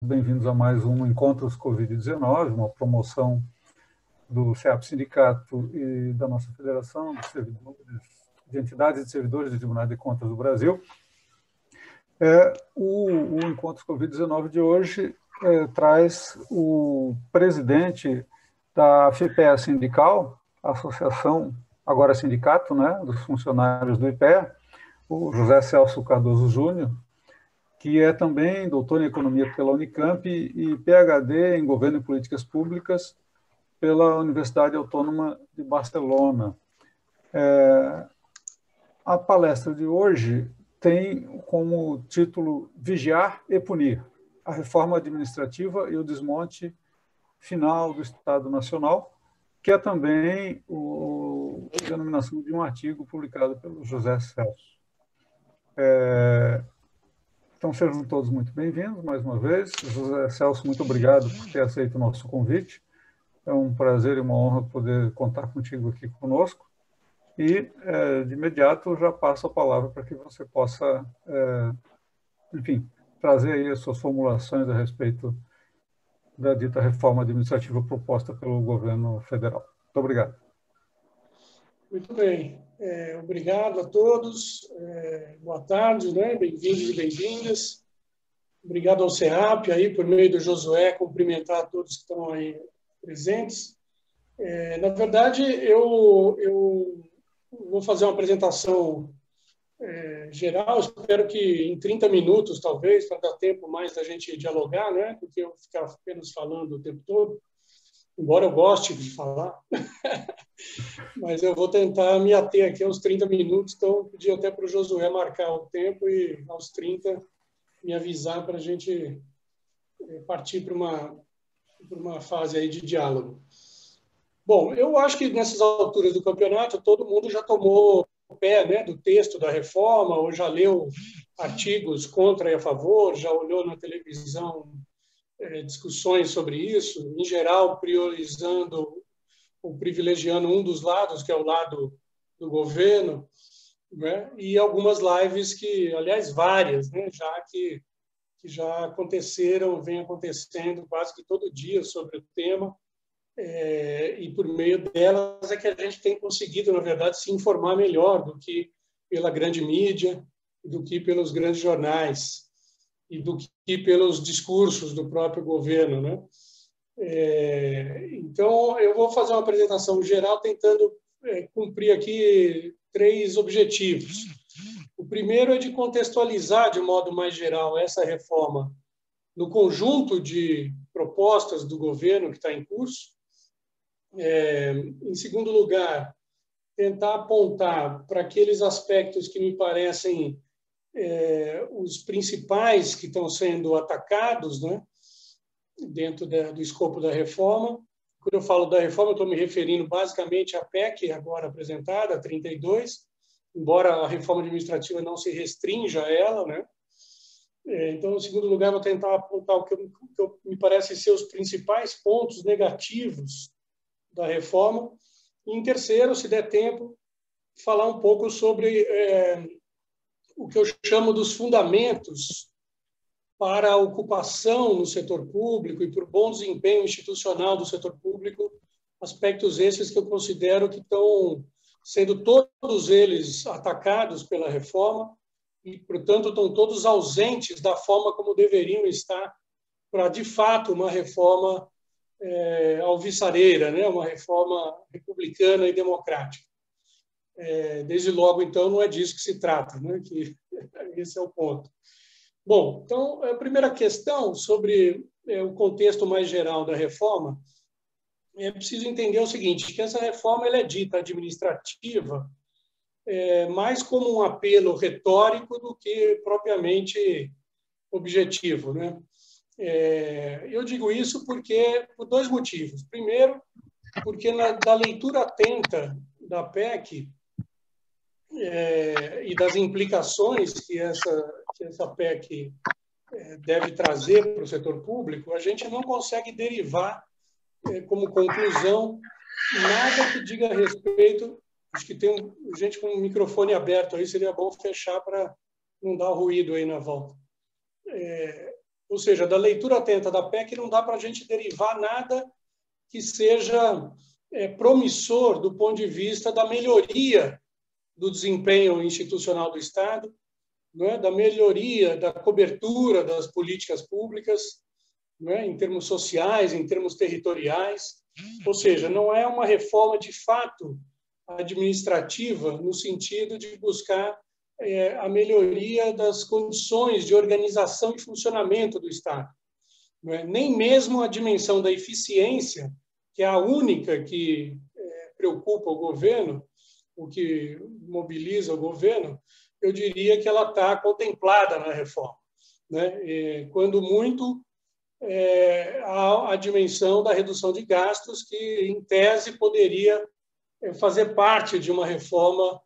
Bem-vindos a mais um Encontros Covid-19, uma promoção do CEAP Sindicato e da nossa Federação de Entidades e Servidores de Tribunais de Contas do Brasil. O Encontros Covid-19 de hoje traz o presidente da FIPEA Sindical, Associação, agora Sindicato, né, dos funcionários do IPEA, o José Celso Cardoso Júnior, que é também doutor em Economia pela Unicamp e PhD em Governo e Políticas Públicas pela Universidade Autônoma de Barcelona. A palestra de hoje tem como título Vigiar e Punir, a reforma administrativa e o desmonte final do Estado Nacional, que é também a denominação de um artigo publicado pelo José Celso. Então, sejam todos muito bem-vindos, mais uma vez. José Celso, muito obrigado por ter aceito o nosso convite. É um prazer e uma honra poder contar contigo aqui conosco. E, de imediato, já passo a palavra para que você possa, enfim, trazer aí as suas formulações a respeito da dita reforma administrativa proposta pelo governo federal. Muito obrigado. Muito bem. Obrigado a todos. Boa tarde, né? Bem-vindos e bem-vindas. Obrigado ao CEAP, aí, por meio do Josué, cumprimentar a todos que estão aí presentes. Na verdade, eu vou fazer uma apresentação geral. Espero que em 30 minutos, talvez, para dar tempo mais da gente dialogar, né? Porque eu ficar apenas falando o tempo todo, embora eu goste de falar. Mas eu vou tentar me ater aqui aos 30 minutos, então pedi até para o Josué marcar o tempo e aos 30 me avisar para a gente partir para uma fase aí de diálogo. Bom, eu acho que nessas alturas do campeonato todo mundo já tomou o pé, né, do texto da reforma, ou já leu artigos contra e a favor, já olhou na televisão discussões sobre isso, em geral priorizando ou privilegiando um dos lados, que é o lado do governo, né? E algumas lives que, aliás, várias, né? que já aconteceram, vem acontecendo quase que todo dia sobre o tema, e por meio delas é que a gente tem conseguido, na verdade, se informar melhor do que pela grande mídia, do que pelos grandes jornais e do que pelos discursos do próprio governo, né? Então, eu vou fazer uma apresentação geral tentando cumprir aqui 3 objetivos. O primeiro é de contextualizar de modo mais geral essa reforma no conjunto de propostas do governo que está em curso. Em segundo lugar, tentar apontar para aqueles aspectos que me parecem os principais que estão sendo atacados, né? Dentro do escopo da reforma. Quando eu falo da reforma, eu estou me referindo basicamente à PEC, agora apresentada, a 32, embora a reforma administrativa não se restrinja a ela, né? Então, em segundo lugar, vou tentar apontar o que me parece ser os principais pontos negativos da reforma. E, em terceiro, se der tempo, falar um pouco sobre o que eu chamo dos fundamentos para a ocupação no setor público e para o bom desempenho institucional do setor público, aspectos esses que eu considero que estão sendo todos eles atacados pela reforma e, portanto, estão todos ausentes da forma como deveriam estar para, de fato, uma reforma alvissareira, né? Uma reforma republicana e democrática. Desde logo, então, não é disso que se trata, né? Que esse é o ponto. Bom, então, a primeira questão sobre o contexto mais geral da reforma, é preciso entender o seguinte, que essa reforma ela é dita administrativa mais como um apelo retórico do que propriamente objetivo, né? Eu digo isso por 2 motivos. Primeiro, porque da leitura atenta da PEC e das implicações que essa PEC deve trazer para o setor público, a gente não consegue derivar como conclusão nada que diga a respeito. Acho que tem gente com o microfone aberto aí, seria bom fechar para não dar ruído aí na volta. Ou seja, da leitura atenta da PEC não dá para a gente derivar nada que seja promissor do ponto de vista da melhoria do desempenho institucional do Estado, não é? Da melhoria da cobertura das políticas públicas, não é? Em termos sociais, em termos territoriais. Ou seja, não é uma reforma de fato administrativa no sentido de buscar a melhoria das condições de organização e funcionamento do Estado. Não é? Nem mesmo a dimensão da eficiência, que é a única que preocupa o governo, o que mobiliza o governo, eu diria que ela está contemplada na reforma, né? Quando muito, a dimensão da redução de gastos, que, em tese, poderia fazer parte de uma reforma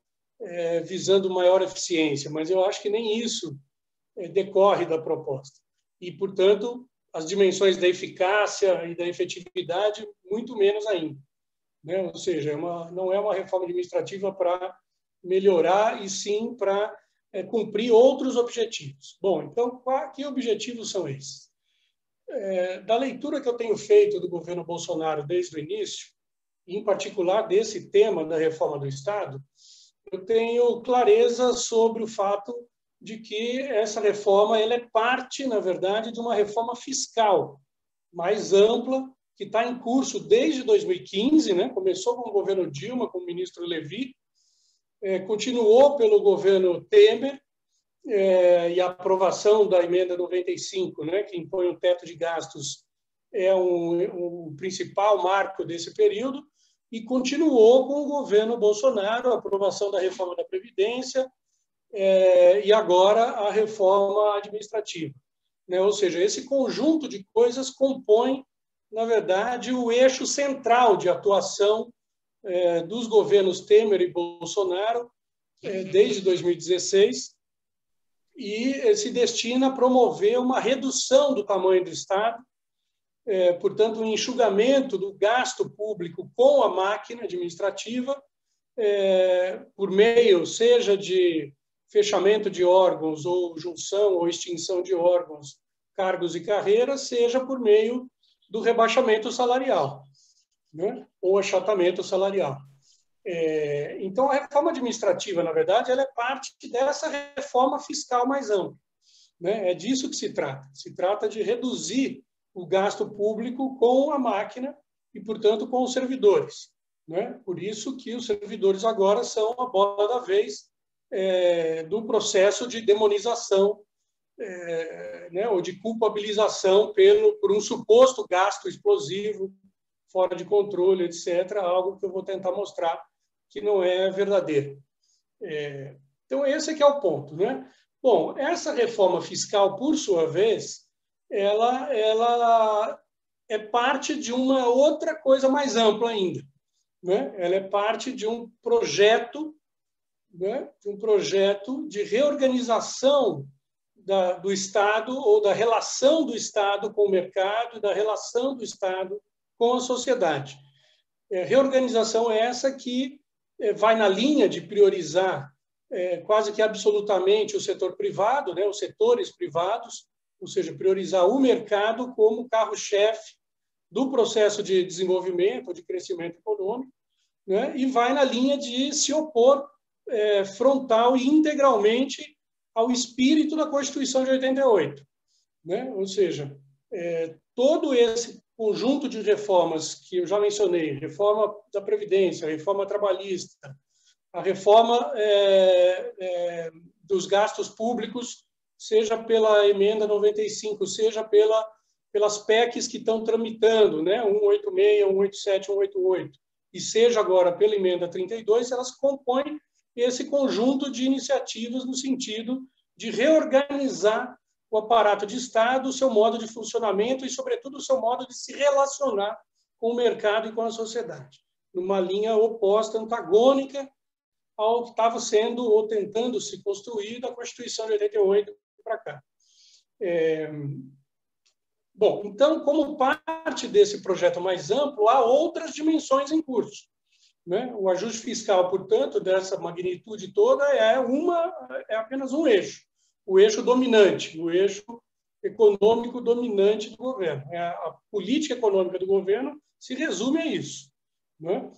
visando maior eficiência, mas eu acho que nem isso decorre da proposta. E, portanto, as dimensões da eficácia e da efetividade, muito menos ainda, né? Ou seja, não é uma reforma administrativa para melhorar, e sim para cumprir outros objetivos. Bom, então, que objetivos são esses? Da leitura que eu tenho feito do governo Bolsonaro desde o início, em particular desse tema da reforma do Estado, eu tenho clareza sobre o fato de que essa reforma ela é parte, na verdade, de uma reforma fiscal mais ampla, que está em curso desde 2015, né? Começou com o governo Dilma, com o ministro Levi, continuou pelo governo Temer, e a aprovação da emenda 95, né, que impõe um teto de gastos, é um principal marco desse período, e continuou com o governo Bolsonaro, a aprovação da reforma da Previdência, e agora a reforma administrativa, né? Ou seja, esse conjunto de coisas compõe, na verdade, o eixo central de atuação dos governos Temer e Bolsonaro desde 2016, e se destina a promover uma redução do tamanho do Estado, portanto, um enxugamento do gasto público com a máquina administrativa, por meio, seja de fechamento de órgãos, ou junção ou extinção de órgãos, cargos e carreiras, seja por meio do rebaixamento salarial, né? Ou achatamento salarial. Então, a reforma administrativa, na verdade, ela é parte dessa reforma fiscal mais ampla, né? É disso que se trata. Se trata de reduzir o gasto público com a máquina e, portanto, com os servidores, né? Por isso que os servidores agora são a bola da vez do processo de demonização, né? Ou de culpabilização por um suposto gasto explosivo, fora de controle, etc., algo que eu vou tentar mostrar que não é verdadeiro. Então, esse é que é o ponto, né? Bom, essa reforma fiscal, por sua vez, ela é parte de uma outra coisa mais ampla ainda, né? Ela é parte de um projeto, né? De um projeto de reorganização do Estado, ou da relação do Estado com o mercado, da relação do Estado com a sociedade. Reorganização é essa que vai na linha de priorizar quase que absolutamente o setor privado, né, os setores privados, ou seja, priorizar o mercado como carro-chefe do processo de desenvolvimento, de crescimento econômico, né, e vai na linha de se opor frontal e integralmente ao espírito da Constituição de 88, né? Ou seja, todo esse conjunto de reformas que eu já mencionei, reforma da Previdência, reforma trabalhista, a reforma dos gastos públicos, seja pela emenda 95, seja pelas PECs que estão tramitando, né? 186, 187, 188, e seja agora pela emenda 32, elas compõem esse conjunto de iniciativas no sentido de reorganizar o aparato de Estado, o seu modo de funcionamento e, sobretudo, o seu modo de se relacionar com o mercado e com a sociedade, numa linha oposta, antagônica ao que estava sendo ou tentando se construir da Constituição de 88 para cá. Bom, então, como parte desse projeto mais amplo, há outras dimensões em curso, né? O ajuste fiscal, portanto, dessa magnitude toda é apenas um eixo, o eixo dominante, o eixo econômico dominante do governo. A política econômica do governo se resume a isso, né?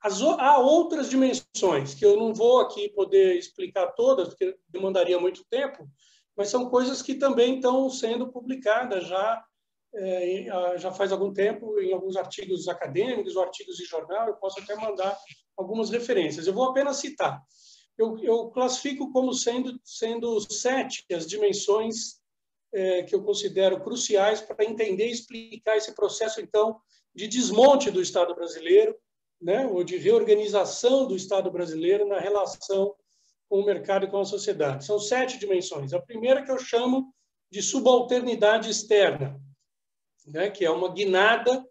Há outras dimensões que eu não vou aqui poder explicar todas, porque demandaria muito tempo, mas são coisas que também estão sendo publicadas já faz algum tempo em alguns artigos acadêmicos ou artigos de jornal. Eu posso até mandar algumas referências. Eu vou apenas citar. Eu classifico como sendo 7 as dimensões que eu considero cruciais para entender e explicar esse processo, então, de desmonte do Estado brasileiro, né, ou de reorganização do Estado brasileiro na relação com o mercado e com a sociedade. São 7 dimensões. A primeira que eu chamo de subalternidade externa, né, que é uma guinada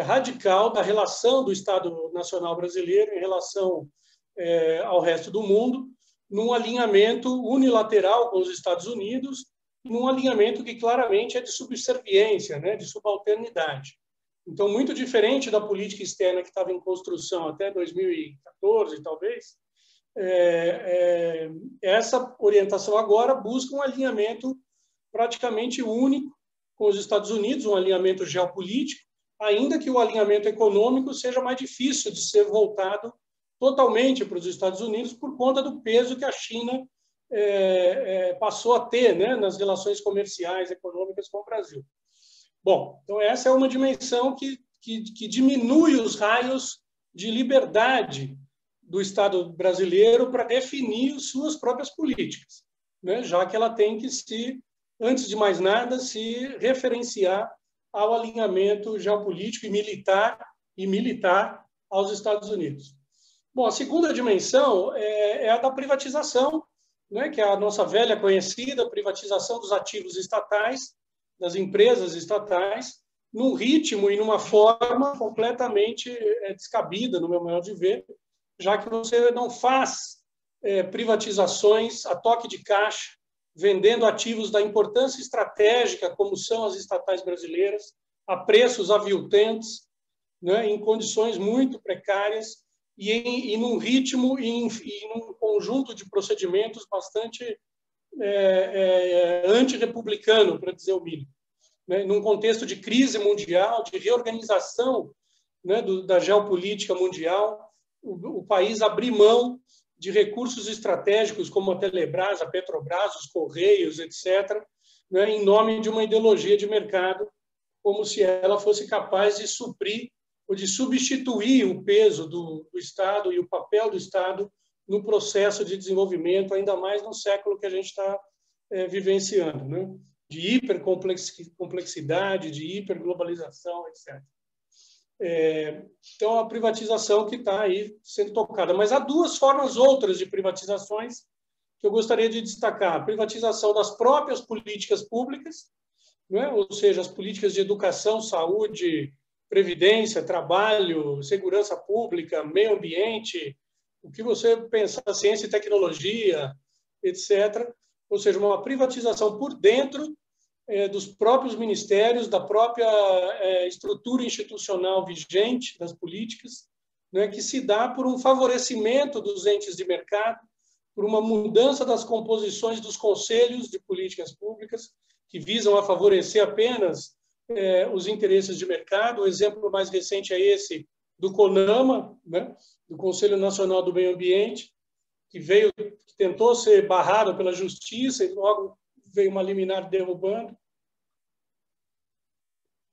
radical da relação do Estado Nacional brasileiro em relação ao resto do mundo, num alinhamento unilateral com os Estados Unidos, num alinhamento que claramente é de subserviência, né, de subalternidade. Então, muito diferente da política externa que estava em construção até 2014, talvez, essa orientação agora busca um alinhamento praticamente único com os Estados Unidos, um alinhamento geopolítico, ainda que o alinhamento econômico seja mais difícil de ser voltado totalmente para os Estados Unidos por conta do peso que a China passou a ter, né, nas relações comerciais, econômicas com o Brasil. Bom, então essa é uma dimensão que diminui os raios de liberdade do Estado brasileiro para definir suas próprias políticas, né, já que ela tem que antes de mais nada, se referenciar ao alinhamento geopolítico e militar aos Estados Unidos. Bom, a segunda dimensão é a da privatização, né, que é a nossa velha conhecida privatização dos ativos estatais, das empresas estatais, num ritmo e numa forma completamente descabida, no meu modo de ver, já que você não faz privatizações a toque de caixa, vendendo ativos da importância estratégica, como são as estatais brasileiras, a preços aviltantes, né, em condições muito precárias e num ritmo e num conjunto de procedimentos bastante antirrepublicano, para dizer o mínimo, né, num contexto de crise mundial, de reorganização, né, da geopolítica mundial, o país abrir mão de recursos estratégicos como a Telebrás, a Petrobras, os Correios, etc., né, em nome de uma ideologia de mercado, como se ela fosse capaz de suprir ou de substituir o peso do Estado e o papel do Estado no processo de desenvolvimento, ainda mais no século que a gente está vivenciando, né, de hipercomplexidade, de hiperglobalização, etc. Então, a privatização que está aí sendo tocada. Mas há 2 formas outras de privatizações que eu gostaria de destacar. A privatização das próprias políticas públicas, né? Ou seja, as políticas de educação, saúde, previdência, trabalho, segurança pública, meio ambiente, o que você pensa, ciência e tecnologia, etc. Ou seja, uma privatização por dentro dos próprios ministérios, da própria estrutura institucional vigente das políticas, né, que se dá por um favorecimento dos entes de mercado, por uma mudança das composições dos conselhos de políticas públicas, que visam a favorecer apenas os interesses de mercado. O exemplo mais recente é esse do CONAMA, né, do Conselho Nacional do Meio Ambiente, que tentou ser barrado pela justiça e logo veio uma liminar derrubando.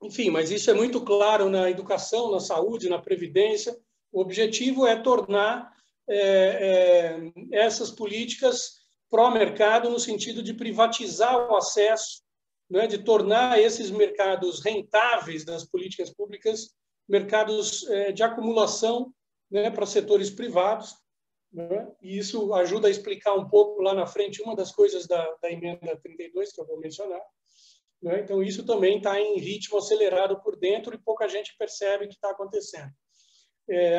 Enfim, mas isso é muito claro na educação, na saúde, na previdência. O objetivo é tornar essas políticas pró-mercado no sentido de privatizar o acesso, né, de tornar esses mercados rentáveis das políticas públicas mercados de acumulação, né, para setores privados, né? E isso ajuda a explicar um pouco lá na frente uma das coisas da emenda 32 que eu vou mencionar, né? Então isso também está em ritmo acelerado por dentro e pouca gente percebe o que está acontecendo.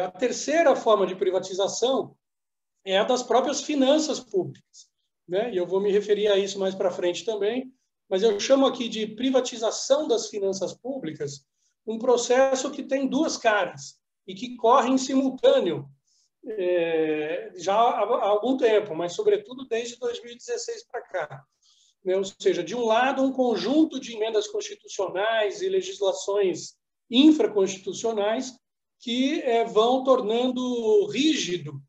A terceira forma de privatização é a das próprias finanças públicas, né? E eu vou me referir a isso mais para frente também, mas eu chamo aqui de privatização das finanças públicas um processo que tem 2 caras e que corre em simultâneo já há algum tempo, mas sobretudo desde 2016 para cá. né? Ou seja, de um lado, um conjunto de emendas constitucionais e legislações infraconstitucionais que vão tornando rígido,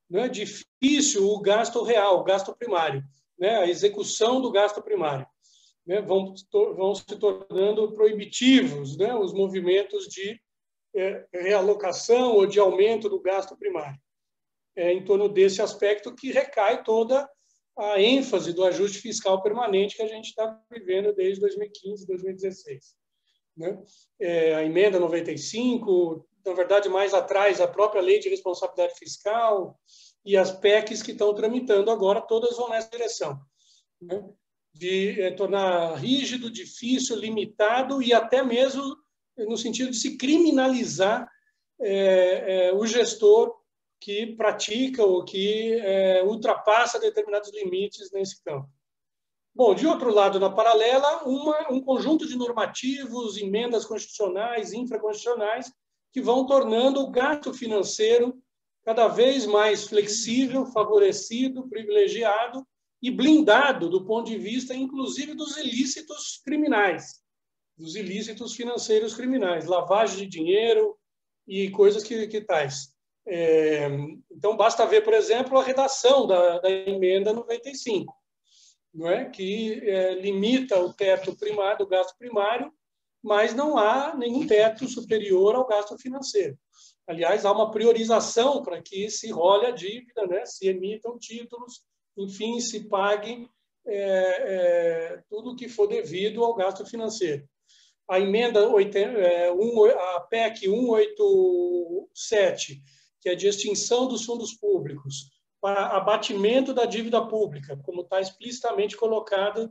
né, difícil o gasto real, o gasto primário, né, a execução do gasto primário. Né, vão se tornando proibitivos, né, os movimentos de realocação ou de aumento do gasto primário. É em torno desse aspecto que recai toda a ênfase do ajuste fiscal permanente que a gente está vivendo desde 2015, 2016. Né? A emenda 95, na verdade, mais atrás, a própria lei de responsabilidade fiscal e as PECs que estão tramitando agora, todas vão nessa direção. Né? De tornar rígido, difícil, limitado e até mesmo no sentido de se criminalizar o gestor que pratica ou que ultrapassa determinados limites nesse campo. Bom, de outro lado, na paralela, um conjunto de normativos, emendas constitucionais, infraconstitucionais, que vão tornando o gasto financeiro cada vez mais flexível, favorecido, privilegiado e blindado do ponto de vista, inclusive, dos ilícitos criminais, dos ilícitos financeiros criminais, lavagem de dinheiro e coisas que tais. Então, basta ver, por exemplo, a redação da emenda 95, não é? Que limita o teto primário, do gasto primário, mas não há nenhum teto superior ao gasto financeiro. Aliás, há uma priorização para que se role a dívida, né? Se emitam títulos, enfim, se pague tudo o que for devido ao gasto financeiro. A emenda a PEC 187, que é de extinção dos fundos públicos, para abatimento da dívida pública, como está explicitamente colocado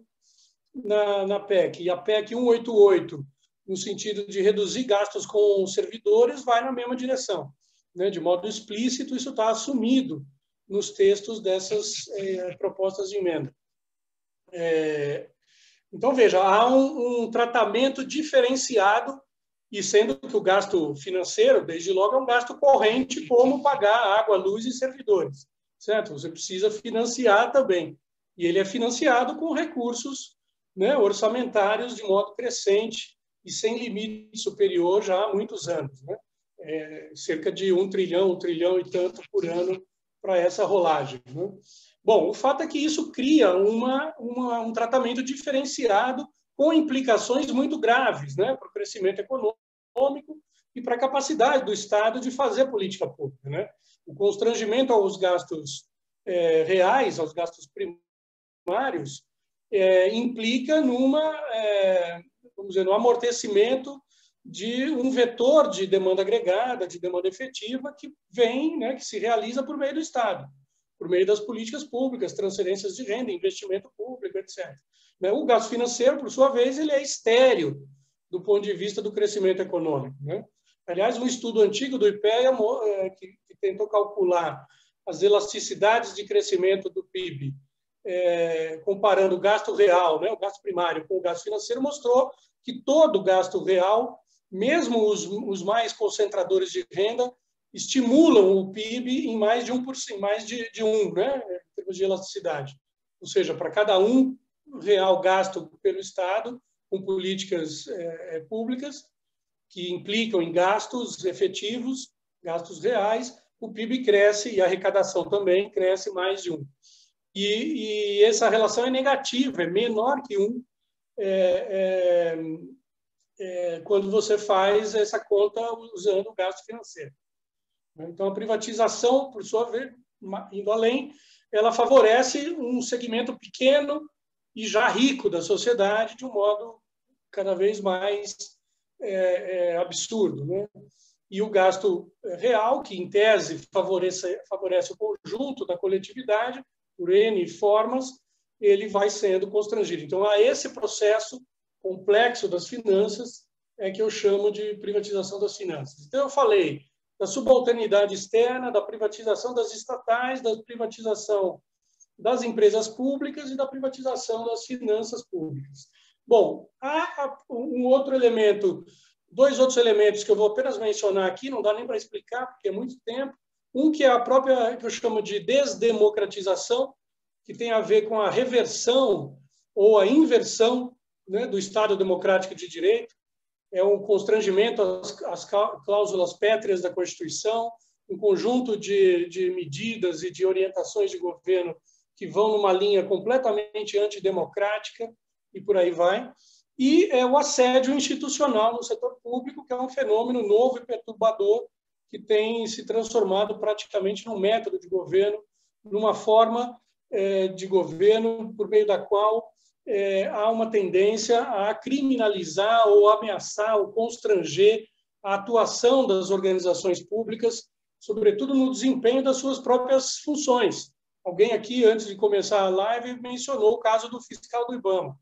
na PEC. E a PEC 188, no sentido de reduzir gastos com servidores, vai na mesma direção. Né? De modo explícito, isso está assumido nos textos dessas propostas de emenda. Então, veja, há um tratamento diferenciado, e sendo que o gasto financeiro, desde logo, é um gasto corrente, como pagar água, luz e servidores. Certo? Você precisa financiar também. E ele é financiado com recursos, né, orçamentários de modo crescente e sem limite superior já há muitos anos. Né? Cerca de 1 trilhão e tanto por ano para essa rolagem. Né? Bom, o fato é que isso cria um tratamento diferenciado com implicações muito graves, né, para o crescimento econômico e para a capacidade do Estado de fazer política pública. Né? O constrangimento aos gastos reais, aos gastos primários, implica no amortecimento de um vetor de demanda agregada, de demanda efetiva, que vem, né, que se realiza por meio do Estado, por meio das políticas públicas, transferências de renda, investimento público, etc. O gasto financeiro, por sua vez, ele é estéril do ponto de vista do crescimento econômico. Né? Aliás, um estudo antigo do IPEA que tentou calcular as elasticidades de crescimento do PIB, comparando o gasto real, né, o gasto primário, com o gasto financeiro, mostrou que todo o gasto real, mesmo os mais concentradores de renda, estimulam o PIB em mais de 1%, mais de 1, né, em termos de elasticidade. Ou seja, para cada R$1 gasto pelo Estado, com políticas públicas, que implicam em gastos efetivos, gastos reais, o PIB cresce e a arrecadação também cresce mais de 1. E essa relação é negativa, é menor que 1, quando você faz essa conta usando o gasto financeiro. Então, a privatização, por sua vez, indo além, ela favorece um segmento pequeno e já rico da sociedade de um modo cada vez mais absurdo. Né? E o gasto real, que, em tese, favorece o conjunto da coletividade, por N formas, ele vai sendo constrangido. Então, há esse processo complexo das finanças que eu chamo de privatização das finanças. Então, eu falei da subalternidade externa, da privatização das estatais, da privatização das empresas públicas e da privatização das finanças públicas. Bom, há dois outros elementos que eu vou apenas mencionar aqui, não dá nem para explicar, porque é muito tempo. Um que é a própria, que eu chamo de desdemocratização, que tem a ver com a reversão ou a inversão, né, do Estado democrático de direito, é um constrangimento às cláusulas pétreas da Constituição, um conjunto de medidas e de orientações de governo que vão numa linha completamente antidemocrática, e por aí vai. E o assédio institucional no setor público, que é um fenômeno novo e perturbador, que tem se transformado praticamente num método de governo, numa forma de governo por meio da qual há uma tendência a criminalizar ou ameaçar ou constranger a atuação das organizações públicas, sobretudo no desempenho das suas próprias funções. Alguém aqui, antes de começar a live, mencionou o caso do fiscal do IBAMA,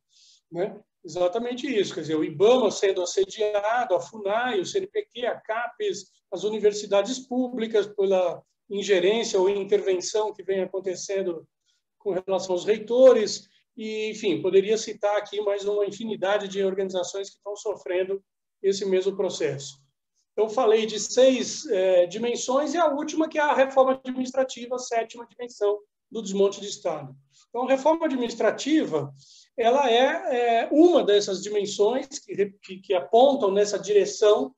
né? Exatamente isso, quer dizer, o IBAMA sendo assediado, a FUNAI, o CNPq, a CAPES, as universidades públicas pela ingerência ou intervenção que vem acontecendo com relação aos reitores, e, enfim, poderia citar aqui mais uma infinidade de organizações que estão sofrendo esse mesmo processo. Eu falei de 6 dimensões, e a última, que é a reforma administrativa, a 7ª dimensão do desmonte de Estado. Então, a reforma administrativa, ela é uma dessas dimensões que apontam nessa direção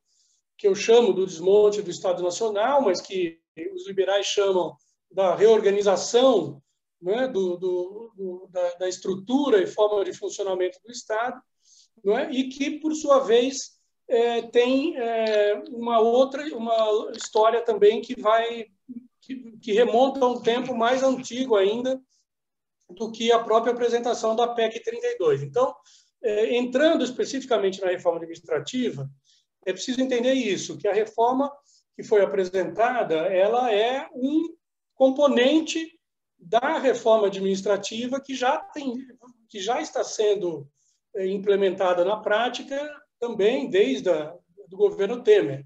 que eu chamo do desmonte do Estado Nacional, mas que os liberais chamam da reorganização, né, da estrutura e forma de funcionamento do Estado, né, e que, por sua vez, tem uma história também que remonta a um tempo mais antigo ainda do que a própria apresentação da PEC 32. Então, entrando especificamente na reforma administrativa, é preciso entender isso, que a reforma que foi apresentada, ela é um componente da reforma administrativa que já está sendo implementada na prática também desde do governo Temer,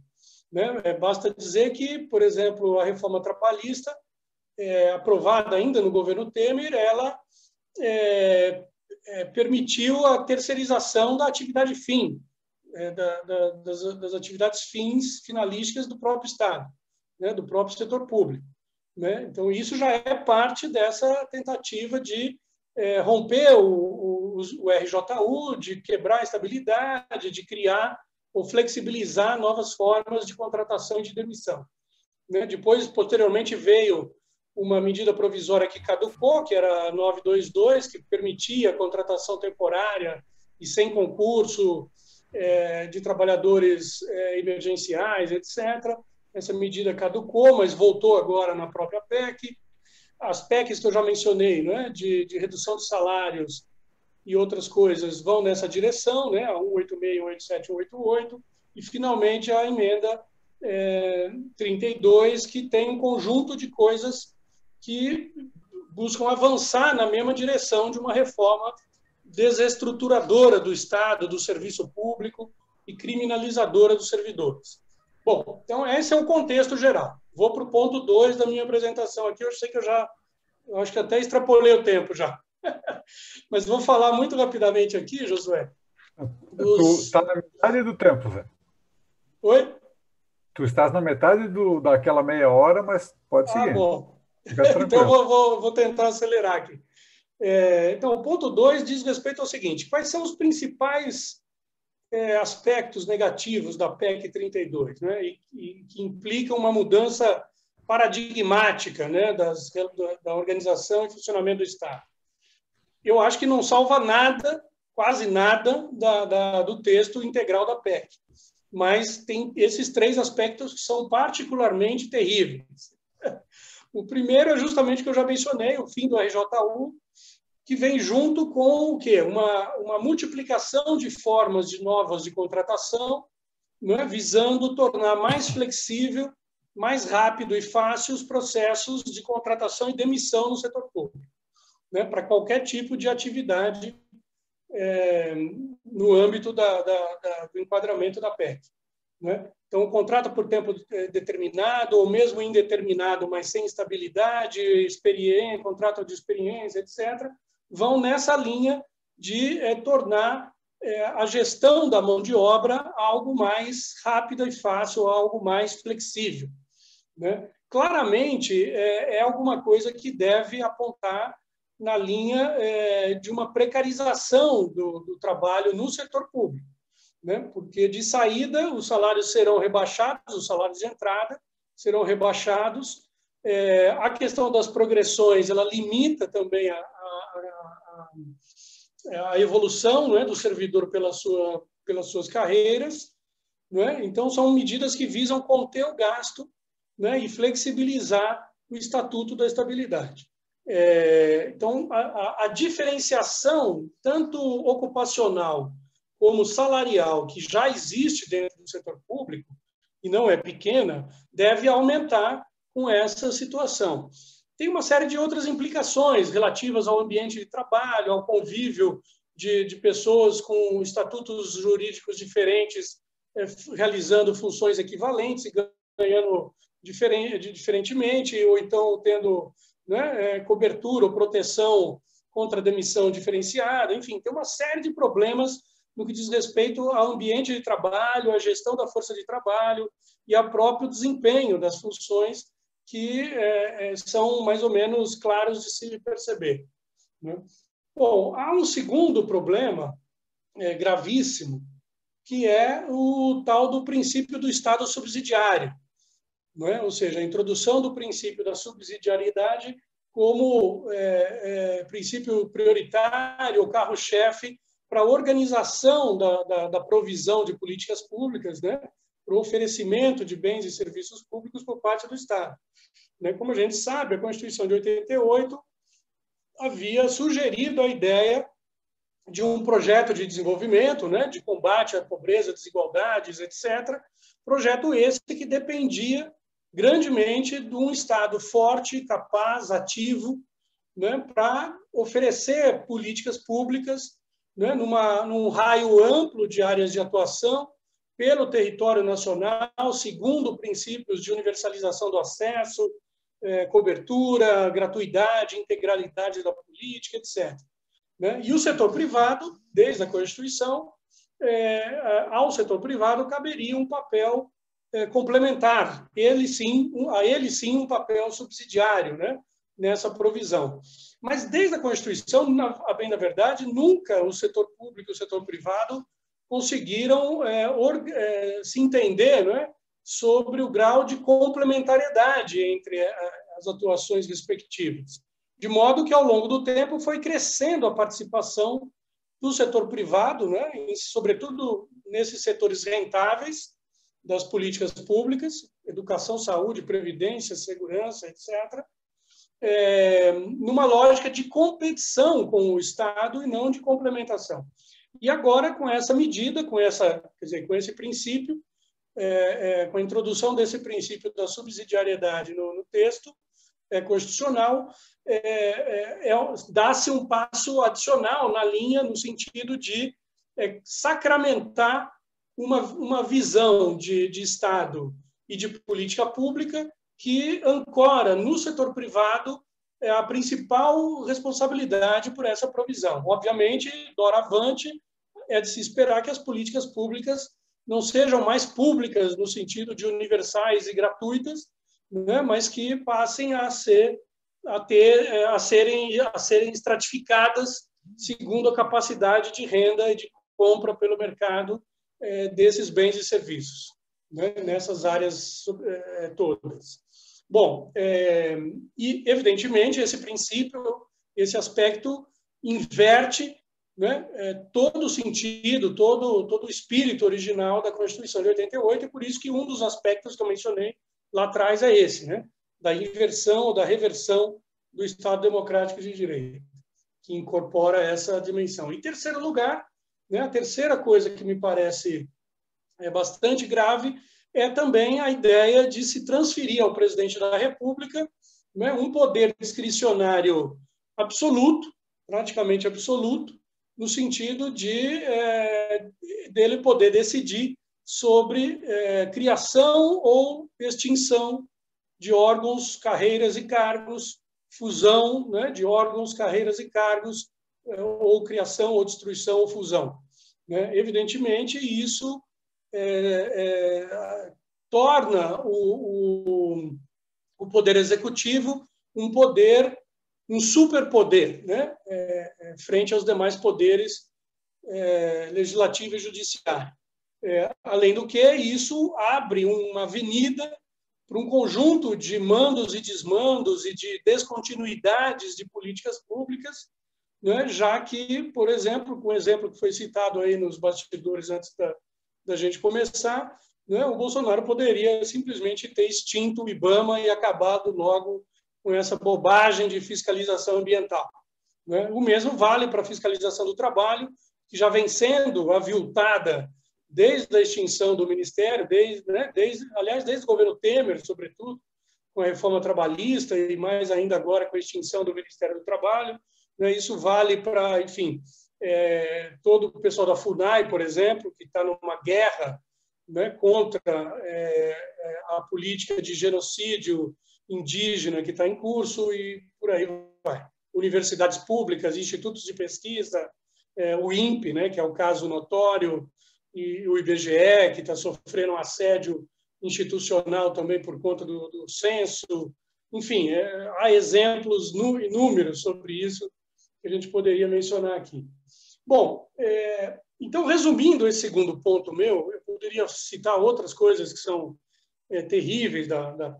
né? Basta dizer que, por exemplo, a reforma trabalhista, aprovada ainda no governo Temer, ela permitiu a terceirização da atividade fim, das atividades fins finalísticas do próprio Estado, né? Do próprio setor público, né? Então, isso já é parte dessa tentativa de romper o RJU, de quebrar a estabilidade, de criar ou flexibilizar novas formas de contratação e de demissão, né? Depois, posteriormente, veio uma medida provisória que caducou, que era a 922, que permitia a contratação temporária e sem concurso de trabalhadores emergenciais, etc. Essa medida caducou, mas voltou agora na própria PEC. As PECs que eu já mencionei, né, de redução de salários e outras coisas, vão nessa direção, né, a 186, 187, 188, e, finalmente, a emenda 32, que tem um conjunto de coisas que buscam avançar na mesma direção de uma reforma desestruturadora do Estado, do serviço público e criminalizadora dos servidores. Bom, então esse é o contexto geral. Vou para o ponto 2 da minha apresentação aqui. Eu sei que eu acho que até extrapolei o tempo já. Mas vou falar muito rapidamente aqui, Josué. Tu está na metade do tempo, Zé. Oi? Tu estás na metade daquela meia hora, mas pode seguir. Ah, bom. Fica tranquilo. Então, vou tentar acelerar aqui. Então, o ponto 2 diz respeito ao seguinte: quais são os principais aspectos negativos da PEC 32, né, e que implicam uma mudança paradigmática, né, da organização e funcionamento do Estado? Eu acho que não salva nada, quase nada, do texto integral da PEC, mas tem esses 3 aspectos que são particularmente terríveis. O primeiro é justamente o que eu já mencionei, o fim do RJU, que vem junto com o quê? Uma multiplicação de formas novas de contratação, né, visando tornar mais flexível, mais rápido e fácil os processos de contratação e demissão no setor público, né, para qualquer tipo de atividade no âmbito do enquadramento da PEC, né? Então, o contrato por tempo determinado ou mesmo indeterminado, mas sem estabilidade, contrato de experiência, etc., vão nessa linha de tornar a gestão da mão de obra algo mais rápida e fácil, algo mais flexível, né? Claramente, é alguma coisa que deve apontar na linha de uma precarização do trabalho no setor público, né? Porque, de saída, os salários serão rebaixados, os salários de entrada serão rebaixados. A questão das progressões, ela limita também a evolução, né, do servidor pelas suas carreiras, né? Então, são medidas que visam conter o gasto, né, e flexibilizar o Estatuto da Estabilidade. Então, a diferenciação, tanto ocupacional como salarial, que já existe dentro do setor público, e não é pequena, deve aumentar com essa situação. Tem uma série de outras implicações relativas ao ambiente de trabalho, ao convívio de pessoas com estatutos jurídicos diferentes, realizando funções equivalentes e ganhando diferentemente, ou então tendo, né, cobertura ou proteção contra a demissão diferenciada. Enfim, tem uma série de problemas no que diz respeito ao ambiente de trabalho, à gestão da força de trabalho e ao próprio desempenho das funções, que são mais ou menos claros de se perceber, né? Bom, há um segundo problema gravíssimo, que é o tal do princípio do Estado subsidiário, não é? Ou seja, a introdução do princípio da subsidiariedade como princípio prioritário, o carro-chefe para a organização da provisão de políticas públicas, né? Para o oferecimento de bens e serviços públicos por parte do Estado. Como a gente sabe, a Constituição de 88 havia sugerido a ideia de um projeto de desenvolvimento, né, de combate à pobreza, desigualdades, etc. Projeto esse que dependia grandemente de um Estado forte, capaz, ativo, né, para oferecer políticas públicas, né, num raio amplo de áreas de atuação, pelo território nacional, segundo princípios de universalização do acesso, cobertura, gratuidade, integralidade da política, etc. E o setor privado, desde a Constituição, ao setor privado caberia um papel complementar, a ele sim um papel subsidiário, né, nessa provisão. Mas desde a Constituição, a bem da verdade, nunca o setor público e o setor privado conseguiram se entender, né, sobre o grau de complementariedade entre as atuações respectivas. De modo que, ao longo do tempo, foi crescendo a participação do setor privado, né, sobretudo nesses setores rentáveis das políticas públicas, educação, saúde, previdência, segurança, etc., numa lógica de competição com o Estado e não de complementação. E agora, com essa medida, com esse princípio, com a introdução desse princípio da subsidiariedade no texto constitucional, dá-se um passo adicional na linha, no sentido de sacramentar uma visão de Estado e de política pública que ancora no setor privado a principal responsabilidade por essa provisão. Obviamente, doravante, é de se esperar que as políticas públicas não sejam mais públicas no sentido de universais e gratuitas, né, mas que passem a serem estratificadas segundo a capacidade de renda e de compra pelo mercado desses bens e serviços, né, nessas áreas todas. Bom, e, evidentemente, esse princípio, esse aspecto inverte, né, todo o sentido, todo o espírito original da Constituição de 88, e por isso que um dos aspectos que eu mencionei lá atrás é esse, né, da inversão ou da reversão do Estado Democrático de Direito, que incorpora essa dimensão. Em terceiro lugar, né, a terceira coisa que me parece bastante grave é também a ideia de se transferir ao presidente da República, né, um poder discricionário absoluto, praticamente absoluto, no sentido dele poder decidir sobre criação ou extinção de órgãos, carreiras e cargos, fusão, né, de órgãos, carreiras e cargos, ou criação, ou destruição, ou fusão, né? Evidentemente, isso torna o Poder Executivo um poder um superpoder, né, frente aos demais poderes legislativo e judiciário. Além do que, isso abre uma avenida para um conjunto de mandos e desmandos e de descontinuidades de políticas públicas, né, já que, por exemplo, com o exemplo que foi citado aí nos bastidores antes da gente começar, né, o Bolsonaro poderia simplesmente ter extinto o IBAMA e acabado logo com essa bobagem de fiscalização ambiental, né? O mesmo vale para a fiscalização do trabalho, que já vem sendo aviltada desde a extinção do Ministério, aliás, desde o governo Temer, sobretudo, com a reforma trabalhista e mais ainda agora com a extinção do Ministério do Trabalho, né? Isso vale para, enfim, todo o pessoal da FUNAI, por exemplo, que está numa guerra, né, contra a política de genocídio indígena que está em curso, e por aí vai. Universidades públicas, institutos de pesquisa, o INPE, né, que é o caso notório, e o IBGE, que está sofrendo um assédio institucional também por conta do censo. Enfim, há exemplos inúmeros sobre isso que a gente poderia mencionar aqui. Bom, então, resumindo esse segundo ponto meu, eu poderia citar outras coisas que são terríveis da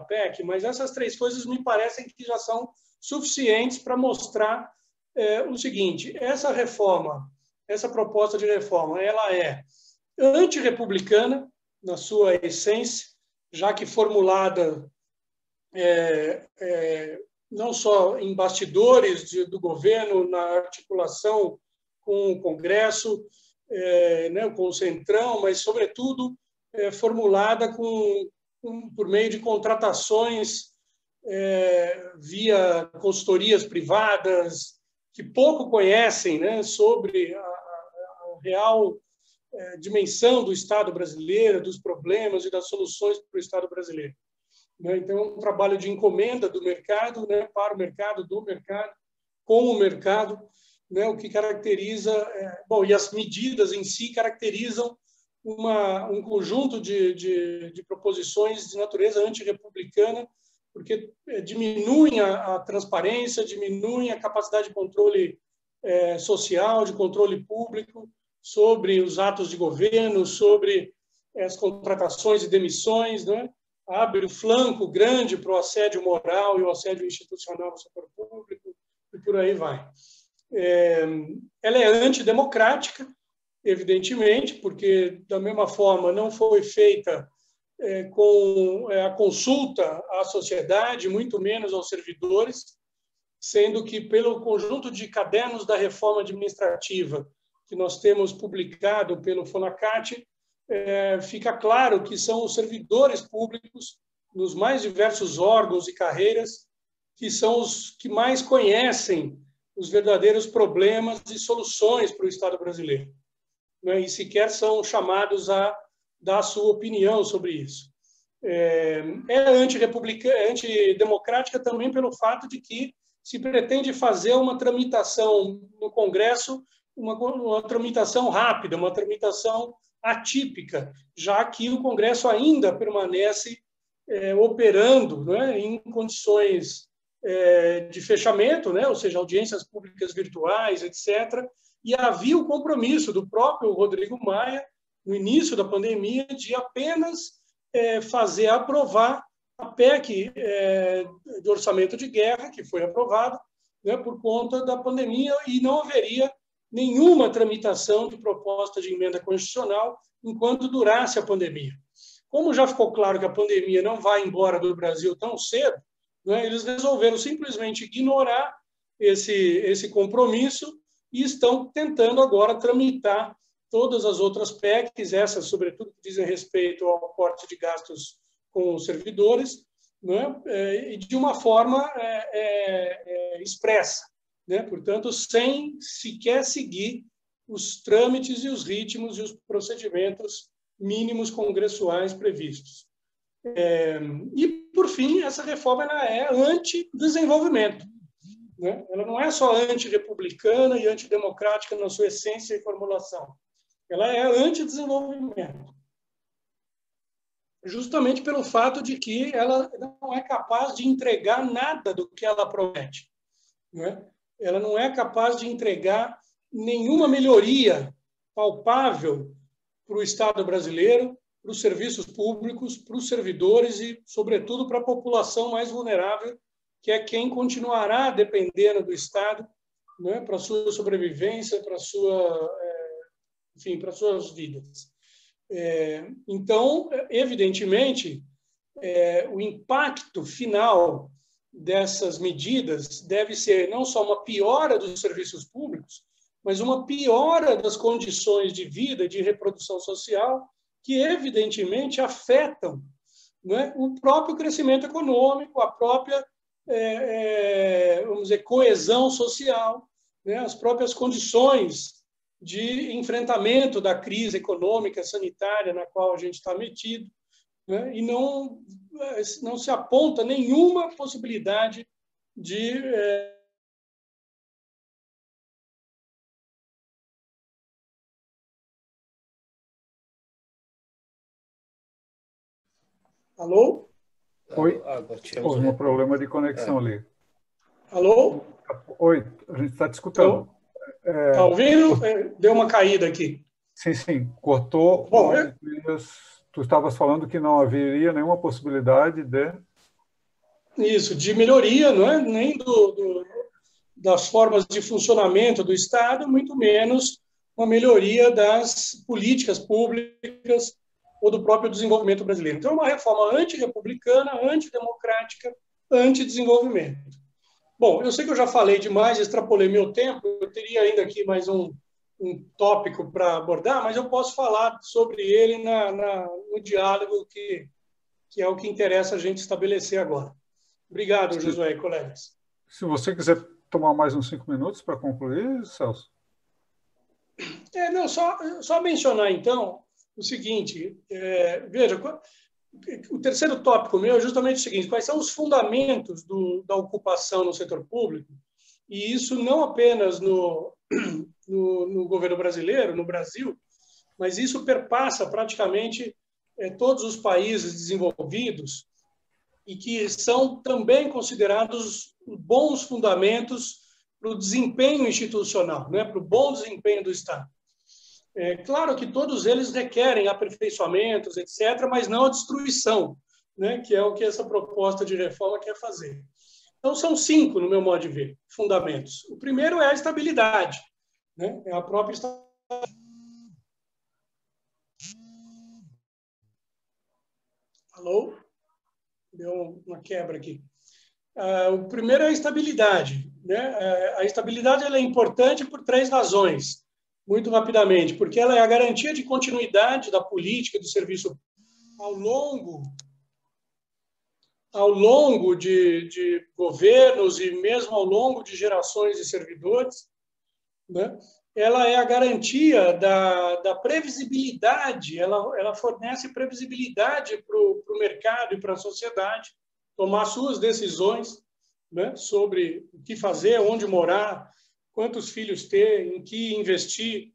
PEC, mas essas três coisas me parecem que já são suficientes para mostrar o seguinte: essa reforma, essa proposta de reforma, ela é antirrepublicana na sua essência, já que formulada não só em bastidores do governo, na articulação com o Congresso, né, com o Centrão, mas, sobretudo, formulada por meio de contratações via consultorias privadas, que pouco conhecem, né, sobre a real dimensão do Estado brasileiro, dos problemas e das soluções para o Estado brasileiro. Então, é um trabalho de encomenda do mercado, né, para o mercado, do mercado, com o mercado, né, o que caracteriza... bom, e as medidas em si caracterizam um conjunto de proposições de natureza antirrepublicana, porque diminuem a transparência, diminuem a capacidade de controle social, de controle público sobre os atos de governo, sobre as contratações e demissões, né? Abre o flanco grande para o assédio moral e o assédio institucional no setor público, e por aí vai. Ela é antidemocrática, evidentemente, porque, da mesma forma, não foi feita com a consulta à sociedade, muito menos aos servidores, sendo que, pelo conjunto de cadernos da reforma administrativa que nós temos publicado pelo FONACAT, fica claro que são os servidores públicos, nos mais diversos órgãos e carreiras, que são os que mais conhecem os verdadeiros problemas e soluções para o Estado brasileiro, né? E sequer são chamados a dar a sua opinião sobre isso. Antidemocrática também pelo fato de que se pretende fazer uma tramitação no Congresso, uma tramitação rápida, uma tramitação atípica, já que o Congresso ainda permanece operando, né, em condições de fechamento, né, ou seja, audiências públicas virtuais, etc. E havia o compromisso do próprio Rodrigo Maia, no início da pandemia, de apenas fazer aprovar a PEC do orçamento de guerra, que foi aprovada, né, por conta da pandemia, e não haveria nenhuma tramitação de proposta de emenda constitucional enquanto durasse a pandemia. Como já ficou claro que a pandemia não vai embora do Brasil tão cedo, né, eles resolveram simplesmente ignorar esse compromisso e estão tentando agora tramitar todas as outras PECs, essas, sobretudo, que dizem respeito ao corte de gastos com os servidores, né, e de uma forma expressa, né? Portanto, sem sequer seguir os trâmites e os ritmos e os procedimentos mínimos congressuais previstos. E, por fim, essa reforma ela é anti-desenvolvimento, né? Ela não é só anti-republicana e antidemocrática na sua essência e formulação. Ela é anti-desenvolvimento, justamente pelo fato de que ela não é capaz de entregar nada do que ela promete. né? Ela não é capaz de entregar nenhuma melhoria palpável para o Estado brasileiro, para os serviços públicos, para os servidores e, sobretudo, para a população mais vulnerável, que é quem continuará dependendo do Estado, né, para a sua sobrevivência, para enfim, para as suas vidas. Então, evidentemente, o impacto final dessas medidas deve ser não só uma piora dos serviços públicos, mas uma piora das condições de vida, de reprodução social, que evidentemente afetam, né, o próprio crescimento econômico, a própria vamos dizer, coesão social, né, as próprias condições de enfrentamento da crise econômica, sanitária na qual a gente está metido, né, e não se aponta nenhuma possibilidade de Alô? Oi, houve um problema de conexão ali. Alô? Oi, a gente está te escutando. Está ouvindo? Deu uma caída aqui. Sim, cortou. Bom, tu estavas falando que não haveria nenhuma possibilidade de melhoria, não é? Nem das formas de funcionamento do Estado, muito menos uma melhoria das políticas públicas ou do próprio desenvolvimento brasileiro. Então, é uma reforma antirrepublicana, antidemocrática, antidesenvolvimento. Bom, eu sei que eu já falei demais, extrapolei meu tempo, eu teria ainda aqui mais um tópico para abordar, mas eu posso falar sobre ele no diálogo que é o que interessa a gente estabelecer agora. Obrigado, Josué e colegas. Se você quiser tomar mais uns 5 minutos para concluir, Celso. Não, só mencionar, então, o seguinte, veja, o terceiro tópico meu é justamente o seguinte: quais são os fundamentos da ocupação no setor público? E isso não apenas no governo brasileiro, no Brasil, mas isso perpassa praticamente todos os países desenvolvidos e que são também considerados bons fundamentos para o desempenho institucional, né, para o bom desempenho do Estado. Claro que todos eles requerem aperfeiçoamentos, etc., mas não a destruição, né, que é o que essa proposta de reforma quer fazer. Então, são 5, no meu modo de ver, fundamentos. O primeiro é a estabilidade, né, é a própria estabilidade. Alô? Deu uma quebra aqui. O primeiro é a estabilidade, né? A estabilidade ela é importante por 3 razões, muito rapidamente, porque ela é a garantia de continuidade da política do serviço ao longo de governos e mesmo ao longo de gerações de servidores, né? Ela é a garantia da previsibilidade, ela fornece previsibilidade para o mercado e para a sociedade tomar suas decisões, né, sobre o que fazer, onde morar, quantos filhos ter, em que investir,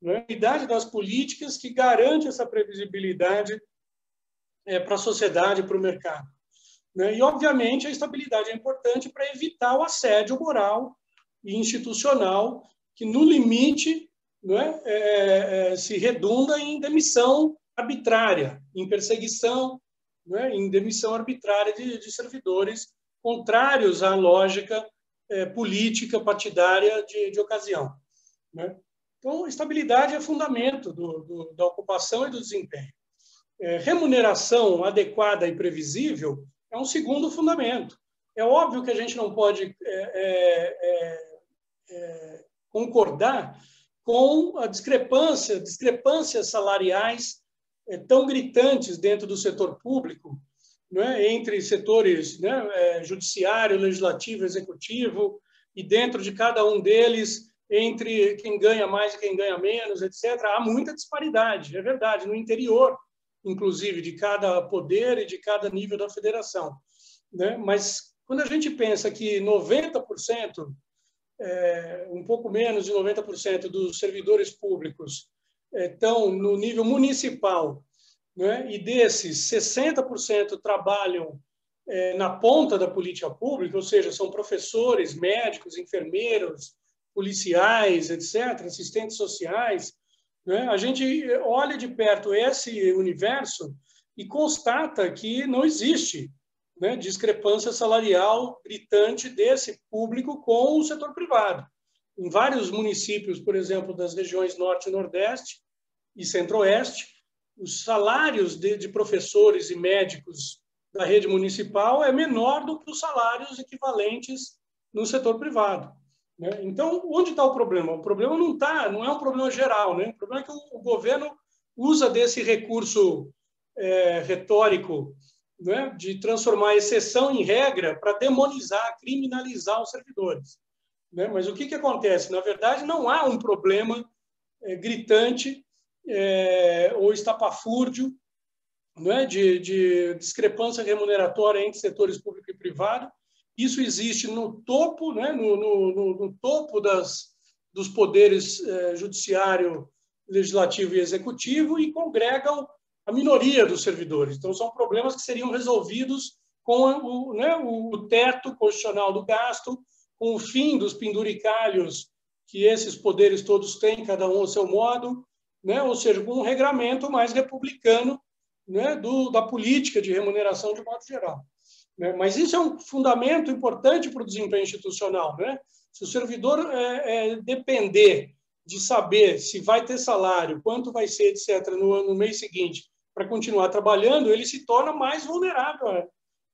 né, a idade das políticas que garante essa previsibilidade para a sociedade, para o mercado. Né? E, obviamente, a estabilidade é importante para evitar o assédio moral e institucional que, no limite, né, se redunda em demissão arbitrária, em perseguição, né, em demissão arbitrária de servidores contrários à lógica política partidária de ocasião. Né? Então, estabilidade é fundamento da ocupação e do desempenho. Remuneração adequada e previsível é um segundo fundamento. É óbvio que a gente não pode concordar com a discrepâncias salariais tão gritantes dentro do setor público, né, entre setores, né, judiciário, legislativo, executivo, e dentro de cada um deles, entre quem ganha mais e quem ganha menos, etc. Há muita disparidade, é verdade, no interior, inclusive, de cada poder e de cada nível da federação. Né? Mas quando a gente pensa que 90%, um pouco menos de 90% dos servidores públicos estão no nível municipal, né? E desses, 60% trabalham na ponta da política pública, ou seja, são professores, médicos, enfermeiros, policiais, etc., assistentes sociais, né? A gente olha de perto esse universo e constata que não existe, né, discrepância salarial gritante desse público com o setor privado. Em vários municípios, por exemplo, das regiões Norte e Nordeste e Centro-Oeste, os salários de professores e médicos da rede municipal é menor do que os salários equivalentes no setor privado, né? Então, onde está o problema? O problema não é um problema geral, né? O problema é que o governo usa desse recurso retórico, né, de transformar a exceção em regra para demonizar, criminalizar os servidores, né? Mas o que acontece? Na verdade, não há um problema gritante ou estapafúrdio, né, de discrepância remuneratória entre setores público e privado. Isso existe no topo, né, no topo dos poderes judiciário, legislativo e executivo, e congregam a minoria dos servidores. Então, são problemas que seriam resolvidos com o teto constitucional do gasto, com o fim dos penduricalhos que esses poderes todos têm, cada um ao seu modo, né? Ou seja, com um regramento mais republicano, né, da política de remuneração de modo geral. Né? Mas isso é um fundamento importante para o desempenho institucional, né? Se o servidor depender de saber se vai ter salário, quanto vai ser, etc., no mês seguinte, para continuar trabalhando, ele se torna mais vulnerável,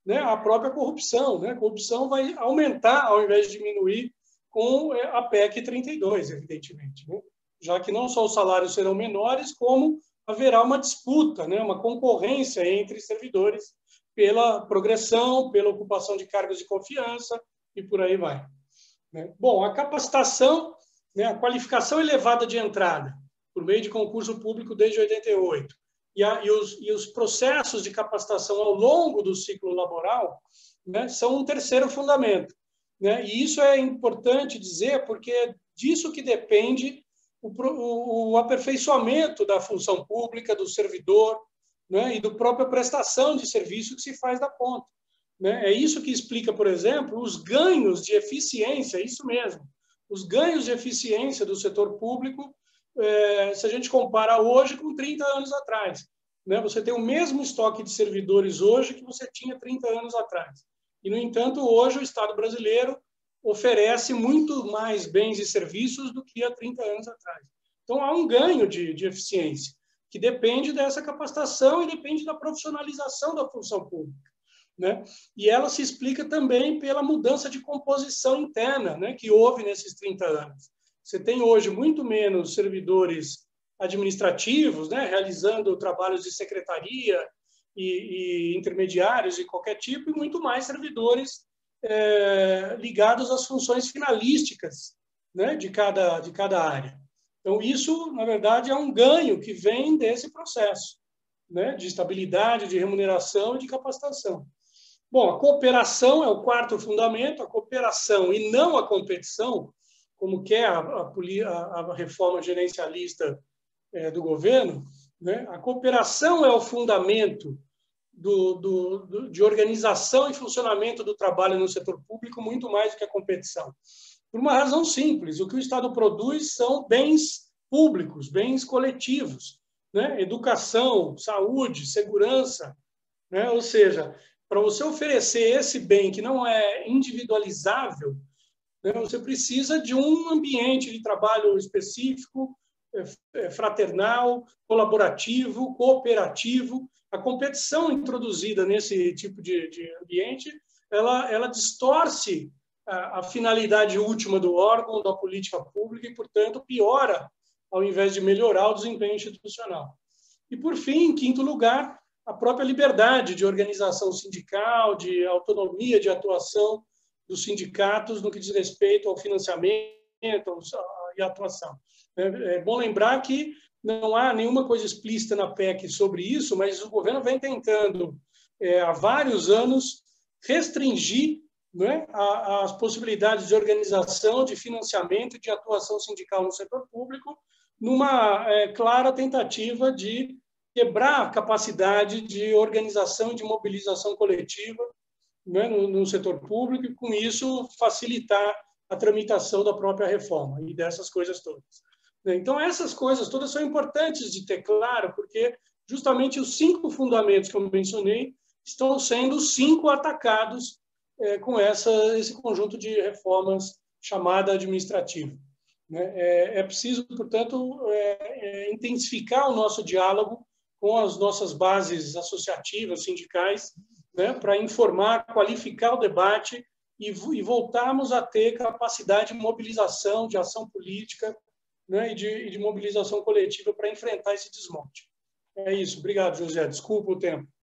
né, à própria corrupção, né? A corrupção vai aumentar ao invés de diminuir com a PEC 32, evidentemente, né? Já que não só os salários serão menores, como haverá uma disputa, né, uma concorrência entre servidores pela progressão, pela ocupação de cargos de confiança e por aí vai, né? Bom, a capacitação, né, a qualificação elevada de entrada por meio de concurso público desde 88 e os processos de capacitação ao longo do ciclo laboral, né, são um terceiro fundamento, né? E isso é importante dizer porque é disso que depende o aperfeiçoamento da função pública, do servidor, né, e da própria prestação de serviço que se faz da ponta, né? É isso que explica, por exemplo, os ganhos de eficiência, isso mesmo, os ganhos de eficiência do setor público, se a gente compara hoje com 30 anos atrás, né? Você tem o mesmo estoque de servidores hoje que você tinha 30 anos atrás. E, no entanto, hoje o Estado brasileiro oferece muito mais bens e serviços do que há 30 anos atrás. Então, há um ganho de eficiência, que depende dessa capacitação e depende da profissionalização da função pública, né? E ela se explica também pela mudança de composição interna, né, que houve nesses 30 anos. Você tem hoje muito menos servidores administrativos, né, realizando trabalhos de secretaria e intermediários de qualquer tipo, e muito mais servidores ligados às funções finalísticas, né, de cada área. Então, isso, na verdade, é um ganho que vem desse processo, né, de estabilidade, de remuneração e de capacitação. Bom, a cooperação é o quarto fundamento, a cooperação e não a competição, como quer a reforma gerencialista do governo, né? A cooperação é o fundamento de organização e funcionamento do trabalho no setor público, muito mais do que a competição. Por uma razão simples, o que o Estado produz são bens públicos, bens coletivos, né? Educação, saúde, segurança, né? Ou seja, para você oferecer esse bem que não é individualizável, né, você precisa de um ambiente de trabalho específico, fraternal, colaborativo, cooperativo. A competição introduzida nesse tipo de ambiente, ela distorce a finalidade última do órgão, da política pública e, portanto, piora, ao invés de melhorar o desempenho institucional. E, por fim, em quinto lugar, a própria liberdade de organização sindical, de autonomia de atuação dos sindicatos no que diz respeito ao financiamento e atuação. É bom lembrar que não há nenhuma coisa explícita na PEC sobre isso, mas o governo vem tentando, há vários anos, restringir, né, as possibilidades de organização, de financiamento e de atuação sindical no setor público, numa clara tentativa de quebrar a capacidade de organização e de mobilização coletiva né, no setor público e, com isso, facilitar a tramitação da própria reforma e dessas coisas todas. Então, essas coisas todas são importantes de ter claro, porque justamente os 5 fundamentos que eu mencionei estão sendo 5 atacados com esse conjunto de reformas chamada administrativa. É preciso, portanto, intensificar o nosso diálogo com as nossas bases associativas, sindicais, né, para informar, qualificar o debate e voltarmos a ter capacidade de mobilização, de ação política, né, e de mobilização coletiva para enfrentar esse desmonte. É isso. Obrigado, José. Desculpa o tempo.